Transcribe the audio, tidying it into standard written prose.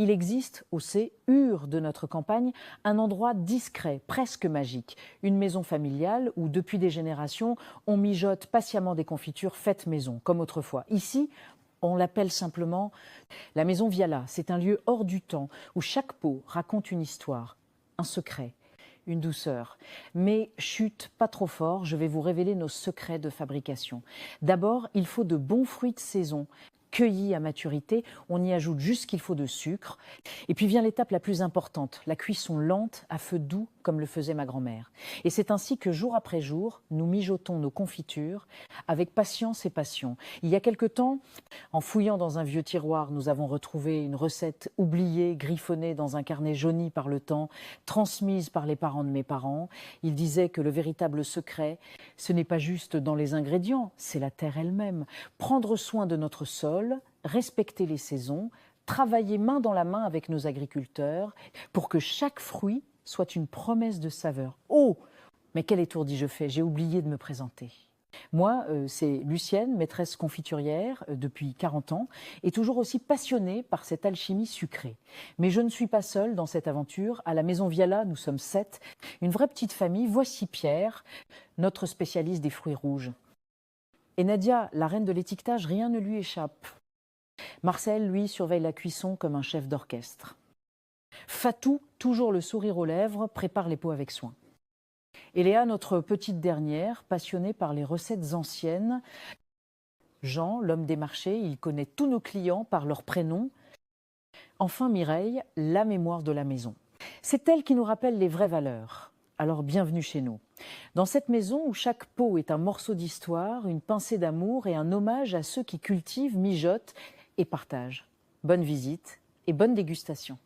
Il existe au Séur de notre campagne un endroit discret, presque magique, une maison familiale où depuis des générations on mijote patiemment des confitures faites maison, comme autrefois. Ici, on l'appelle simplement la maison Viala. C'est un lieu hors du temps où chaque pot raconte une histoire, un secret, une douceur. Mais chut, pas trop fort, je vais vous révéler nos secrets de fabrication. D'abord, il faut de bons fruits de saison. Cueillis à maturité, on y ajoute juste ce qu'il faut de sucre. Et puis vient l'étape la plus importante, la cuisson lente à feu doux comme le faisait ma grand-mère. Et c'est ainsi que jour après jour, nous mijotons nos confitures avec patience et passion. Il y a quelque temps, en fouillant dans un vieux tiroir, nous avons retrouvé une recette oubliée, griffonnée dans un carnet jauni par le temps, transmise par les parents de mes parents. Ils disaient que le véritable secret, ce n'est pas juste dans les ingrédients, c'est la terre elle-même. Prendre soin de notre sol, respecter les saisons, travailler main dans la main avec nos agriculteurs pour que chaque fruit soit une promesse de saveur. Oh, mais quel étourdi je fais, j'ai oublié de me présenter. Moi, c'est Lucienne, maîtresse confiturière depuis 40 ans, et toujours aussi passionnée par cette alchimie sucrée. Mais je ne suis pas seule dans cette aventure. À la Maison Viala, nous sommes 7, une vraie petite famille. Voici Pierre, notre spécialiste des fruits rouges. Et Nadia, la reine de l'étiquetage, rien ne lui échappe. Marcel, lui, surveille la cuisson comme un chef d'orchestre. Fatou, toujours le sourire aux lèvres, prépare les pots avec soin. Et Léa, notre petite dernière, passionnée par les recettes anciennes. Jean, l'homme des marchés, il connaît tous nos clients par leur prénom. Enfin Mireille, la mémoire de la maison. C'est elle qui nous rappelle les vraies valeurs. Alors bienvenue chez nous. Dans cette maison où chaque pot est un morceau d'histoire, une pincée d'amour et un hommage à ceux qui cultivent, mijotent et partagent. Bonne visite et bonne dégustation.